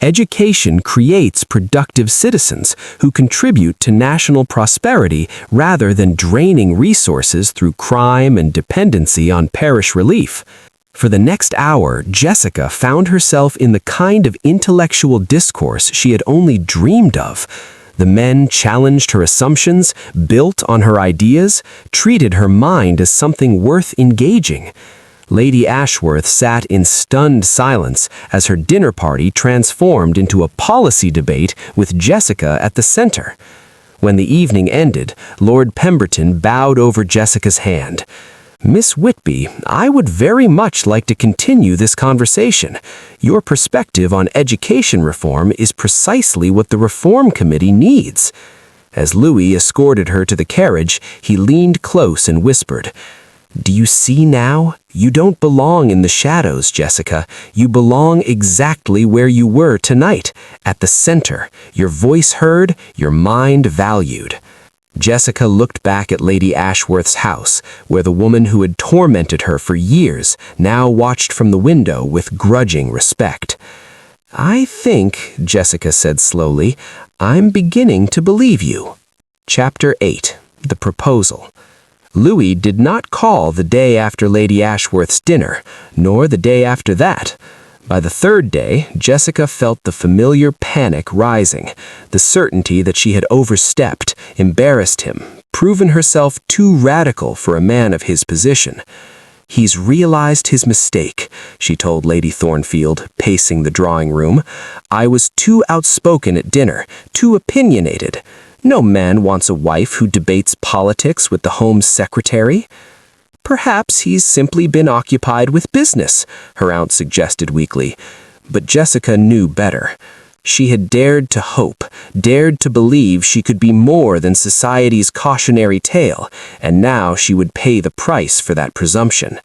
Education creates productive citizens who contribute to national prosperity rather than draining resources through crime and dependency on parish relief." For the next hour, Jessica found herself in the kind of intellectual discourse she had only dreamed of. The men challenged her assumptions, built on her ideas, treated her mind as something worth engaging. Lady Ashworth sat in stunned silence as her dinner party transformed into a policy debate with Jessica at the center. When the evening ended, Lord Pemberton bowed over Jessica's hand. "Miss Whitby, I would very much like to continue this conversation. Your perspective on education reform is precisely what the Reform Committee needs." As Louis escorted her to the carriage, he leaned close and whispered, "Do you see now? You don't belong in the shadows, Jessica. You belong exactly where you were tonight, at the center, your voice heard, your mind valued." Jessica looked back at Lady Ashworth's house, where the woman who had tormented her for years now watched from the window with grudging respect. "I think," Jessica said slowly, "I'm beginning to believe you." Chapter 8. The Proposal. Louis did not call the day after Lady Ashworth's dinner, nor the day after that. By the third day, Jessica felt the familiar panic rising, the certainty that she had overstepped, embarrassed him, proven herself too radical for a man of his position. "He's realized his mistake," she told Lady Thornfield, pacing the drawing room. "I was too outspoken at dinner, too opinionated. No man wants a wife who debates politics with the Home Secretary." "Perhaps he's simply been occupied with business," her aunt suggested weakly. But Jessica knew better. She had dared to hope, dared to believe she could be more than society's cautionary tale, and now she would pay the price for that presumption.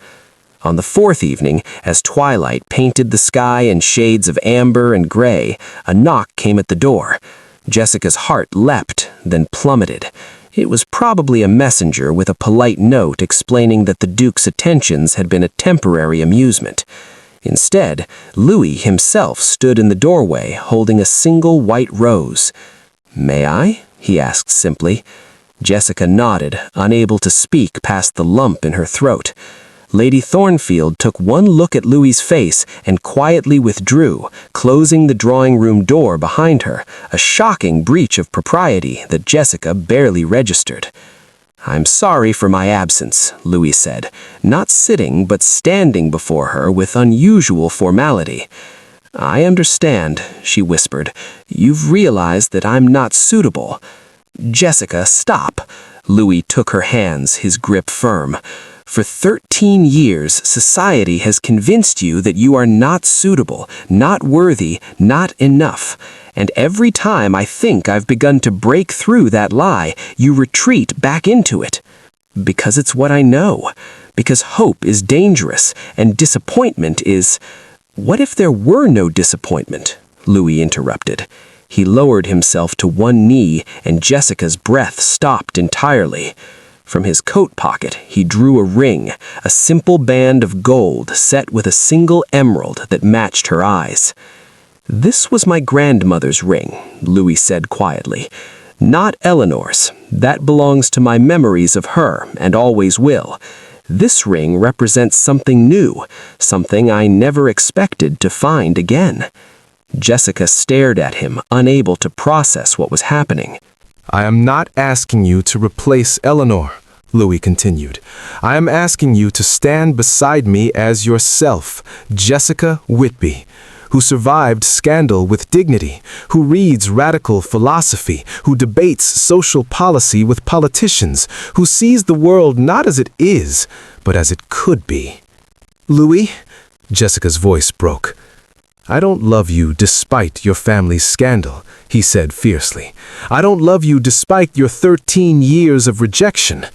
On the fourth evening, as twilight painted the sky in shades of amber and gray, a knock came at the door. Jessica's heart leapt, then plummeted. It was probably a messenger with a polite note explaining that the Duke's attentions had been a temporary amusement. Instead, Louis himself stood in the doorway, holding a single white rose. "May I?" he asked simply. Jessica nodded, unable to speak past the lump in her throat. Lady Thornfield took one look at Louis's face and quietly withdrew, closing the drawing room door behind her, a shocking breach of propriety that Jessica barely registered. "I'm sorry for my absence," Louis said, not sitting but standing before her with unusual formality. "I understand," she whispered. "You've realized that I'm not suitable." "Jessica, stop." Louis took her hands, his grip firm. "For 13 years, society has convinced you that you are not suitable, not worthy, not enough. And every time I think I've begun to break through that lie, you retreat back into it. Because it's what I know. Because hope is dangerous, and disappointment is—" "What if there were no disappointment?" Louis interrupted. He lowered himself to one knee, and Jessica's breath stopped entirely. From his coat pocket, he drew a ring, a simple band of gold set with a single emerald that matched her eyes. "This was my grandmother's ring," Louis said quietly. "Not Eleanor's. That belongs to my memories of her, and always will. This ring represents something new, something I never expected to find again." Jessica stared at him, unable to process what was happening. "I am not asking you to replace Eleanor," Louis continued. "I am asking you to stand beside me as yourself, Jessica Whitby, who survived scandal with dignity, who reads radical philosophy, who debates social policy with politicians, who sees the world not as it is, but as it could be." "Louis," Jessica's voice broke. "I don't love you despite your family's scandal," he said fiercely. "I don't love you despite your 13 years of rejection.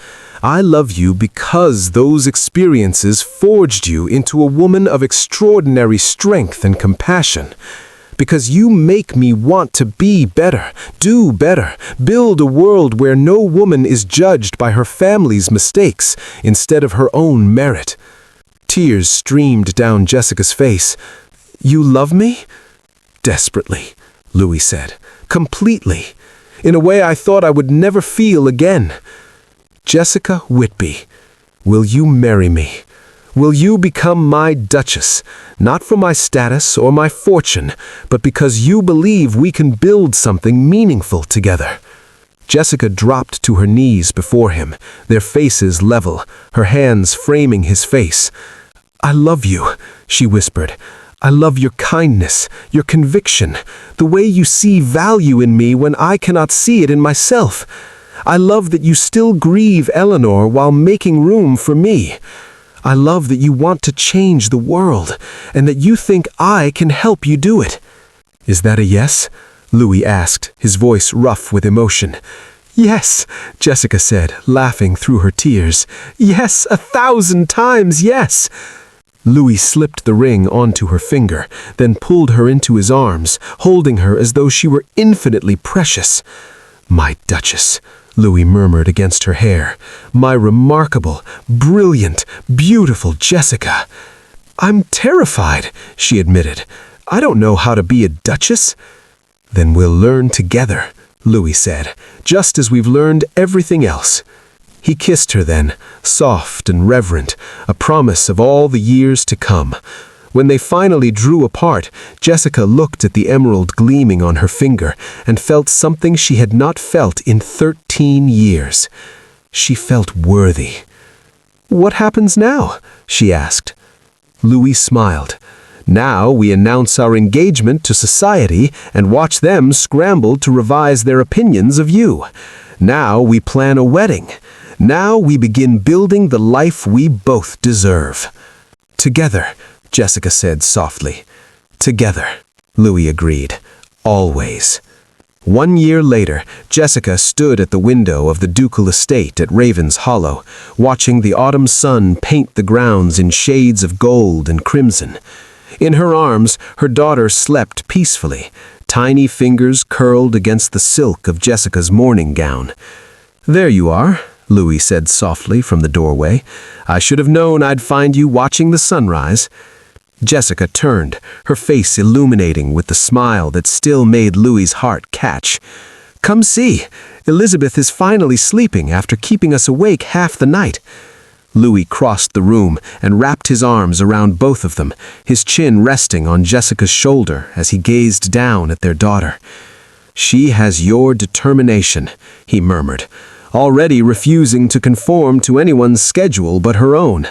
I love you because those experiences forged you into a woman of extraordinary strength and compassion. Because you make me want to be better, do better, build a world where no woman is judged by her family's mistakes instead of her own merit." Tears streamed down Jessica's face. "You love me?" "Desperately," Louis said. "Completely. In a way I thought I would never feel again. Jessica Whitby, will you marry me? Will you become my Duchess, not for my status or my fortune, but because you believe we can build something meaningful together?" Jessica dropped to her knees before him, their faces level, her hands framing his face. "I love you," she whispered. "I love your kindness, your conviction, the way you see value in me when I cannot see it in myself. I love that you still grieve Eleanor while making room for me. I love that you want to change the world, and that you think I can help you do it." "Is that a yes?" Louis asked, his voice rough with emotion. "Yes," Jessica said, laughing through her tears. "Yes, 1,000 times yes." Louis slipped the ring onto her finger, then pulled her into his arms, holding her as though she were infinitely precious. "My Duchess," Louis murmured against her hair. "My remarkable, brilliant, beautiful Jessica." "I'm terrified," she admitted. "I don't know how to be a duchess." "Then we'll learn together," Louis said, "just as we've learned everything else." He kissed her then, soft and reverent, a promise of all the years to come. When they finally drew apart, Jessica looked at the emerald gleaming on her finger and felt something she had not felt in 13 years. She felt worthy. "What happens now?" she asked. Louis smiled. "Now we announce our engagement to society and watch them scramble to revise their opinions of you. Now we plan a wedding. Now we begin building the life we both deserve." "Together," Jessica said softly. "Together," Louis agreed. "Always." 1 year later, Jessica stood at the window of the ducal estate at Ravens Hollow, watching the autumn sun paint the grounds in shades of gold and crimson. In her arms, her daughter slept peacefully, tiny fingers curled against the silk of Jessica's morning gown. "There you are," Louis said softly from the doorway. "I should have known I'd find you watching the sunrise." Jessica turned, her face illuminating with the smile that still made Louis's heart catch. "Come see, Elizabeth is finally sleeping after keeping us awake half the night." Louis crossed the room and wrapped his arms around both of them, his chin resting on Jessica's shoulder as he gazed down at their daughter. "She has your determination," he murmured, already refusing to conform to anyone's schedule but her own.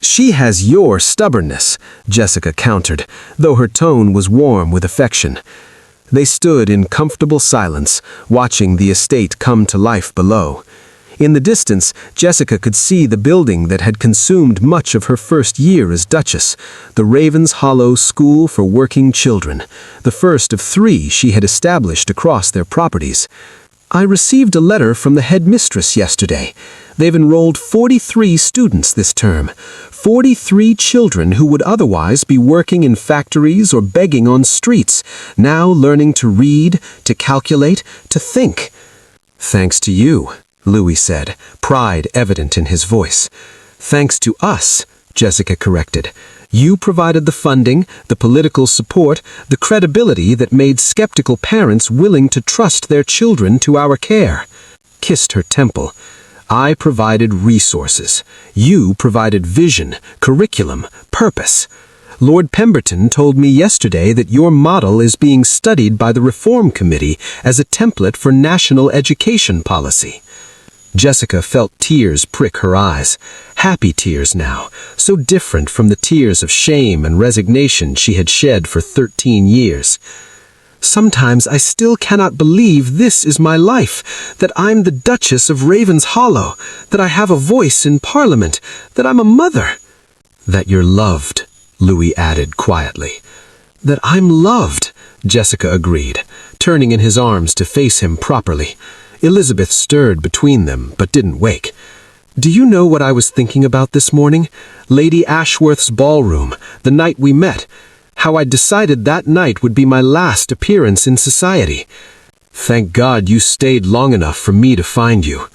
"She has your stubbornness," Jessica countered, though her tone was warm with affection. They stood in comfortable silence, watching the estate come to life below. In the distance, Jessica could see the building that had consumed much of her first year as Duchess, the Ravens Hollow School for Working Children, the first of 3 she had established across their properties. "I received a letter from the headmistress yesterday. They've enrolled 43 students this term, 43 children who would otherwise be working in factories or begging on streets, now learning to read, to calculate, to think." "Thanks to you," Louis said, pride evident in his voice. "Thanks to us," Jessica corrected. "You provided the funding, the political support, the credibility that made skeptical parents willing to trust their children to our care." Kissed her temple. "I provided resources. You provided vision, curriculum, purpose. Lord Pemberton told me yesterday that your model is being studied by the Reform Committee as a template for national education policy." Jessica felt tears prick her eyes, happy tears now, so different from the tears of shame and resignation she had shed for 13 years. "Sometimes I still cannot believe this is my life, that I'm the Duchess of Ravens Hollow, that I have a voice in Parliament, that I'm a mother." "That you're loved," Louis added quietly. "That I'm loved," Jessica agreed, turning in his arms to face him properly. Elizabeth stirred between them, but didn't wake. "Do you know what I was thinking about this morning? Lady Ashworth's ballroom, the night we met. How I decided that night would be my last appearance in society. Thank God you stayed long enough for me to find you.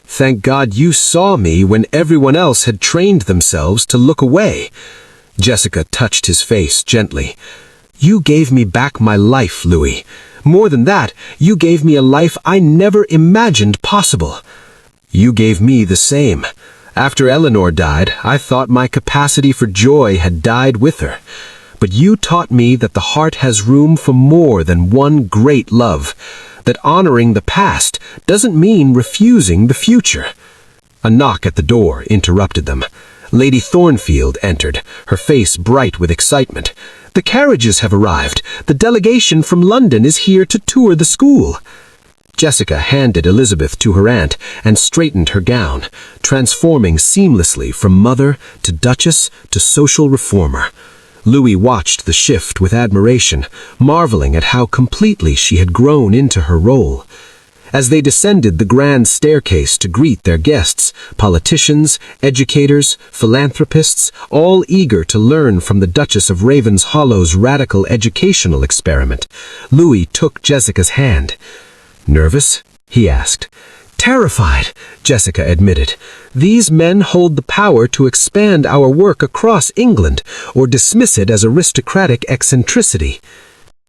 Thank God you saw me when everyone else had trained themselves to look away." Jessica touched his face gently. "You gave me back my life, Louis. More than that, you gave me a life I never imagined possible. You gave me the same. After Eleanor died, I thought my capacity for joy had died with her. But you taught me that the heart has room for more than one great love, that honoring the past doesn't mean refusing the future." A knock at the door interrupted them. Lady Thornfield entered, her face bright with excitement. "The carriages have arrived. The delegation from London is here to tour the school." Jessica handed Elizabeth to her aunt and straightened her gown, transforming seamlessly from mother to duchess to social reformer. Louis watched the shift with admiration, marveling at how completely she had grown into her role. As they descended the grand staircase to greet their guests, politicians, educators, philanthropists, all eager to learn from the Duchess of Ravens Hollow's radical educational experiment, Louis took Jessica's hand. "Nervous?" he asked. "Terrified," Jessica admitted. "These men hold the power to expand our work across England or dismiss it as aristocratic eccentricity."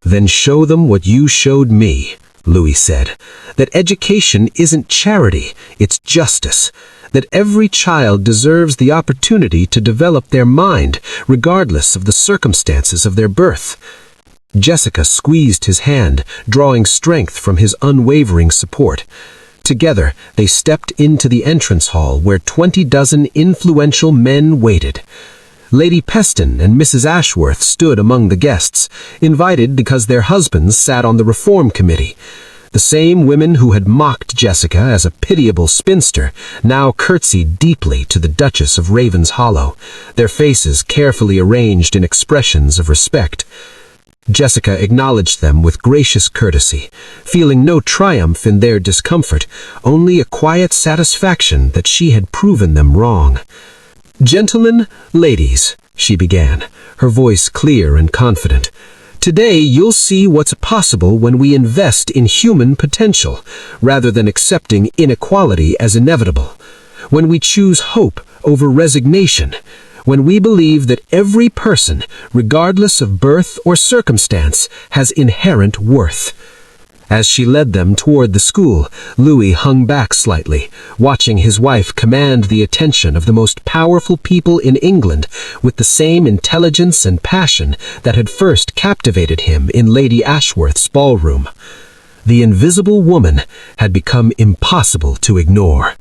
"Then show them what you showed me," Louis said, "that education isn't charity, it's justice, that every child deserves the opportunity to develop their mind, regardless of the circumstances of their birth." Jessica squeezed his hand, drawing strength from his unwavering support. Together, they stepped into the entrance hall where 20 dozen influential men waited. Lady Peston and Mrs. Ashworth stood among the guests, invited because their husbands sat on the reform committee. The same women who had mocked Jessica as a pitiable spinster now curtsied deeply to the Duchess of Ravenshollow, their faces carefully arranged in expressions of respect. Jessica acknowledged them with gracious courtesy, feeling no triumph in their discomfort, only a quiet satisfaction that she had proven them wrong. "Gentlemen, ladies," she began, her voice clear and confident, "today you'll see what's possible when we invest in human potential, rather than accepting inequality as inevitable. When we choose hope over resignation, when we believe that every person, regardless of birth or circumstance, has inherent worth." As she led them toward the school, Louis hung back slightly, watching his wife command the attention of the most powerful people in England with the same intelligence and passion that had first captivated him in Lady Ashworth's ballroom. The invisible woman had become impossible to ignore.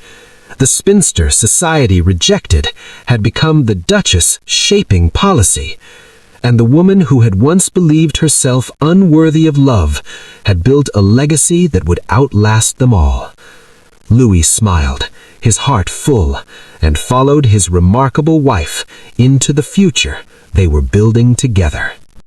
The spinster society rejected had become the Duchess shaping policy, and the woman who had once believed herself unworthy of love had built a legacy that would outlast them all. Louis smiled, his heart full, and followed his remarkable wife into the future they were building together.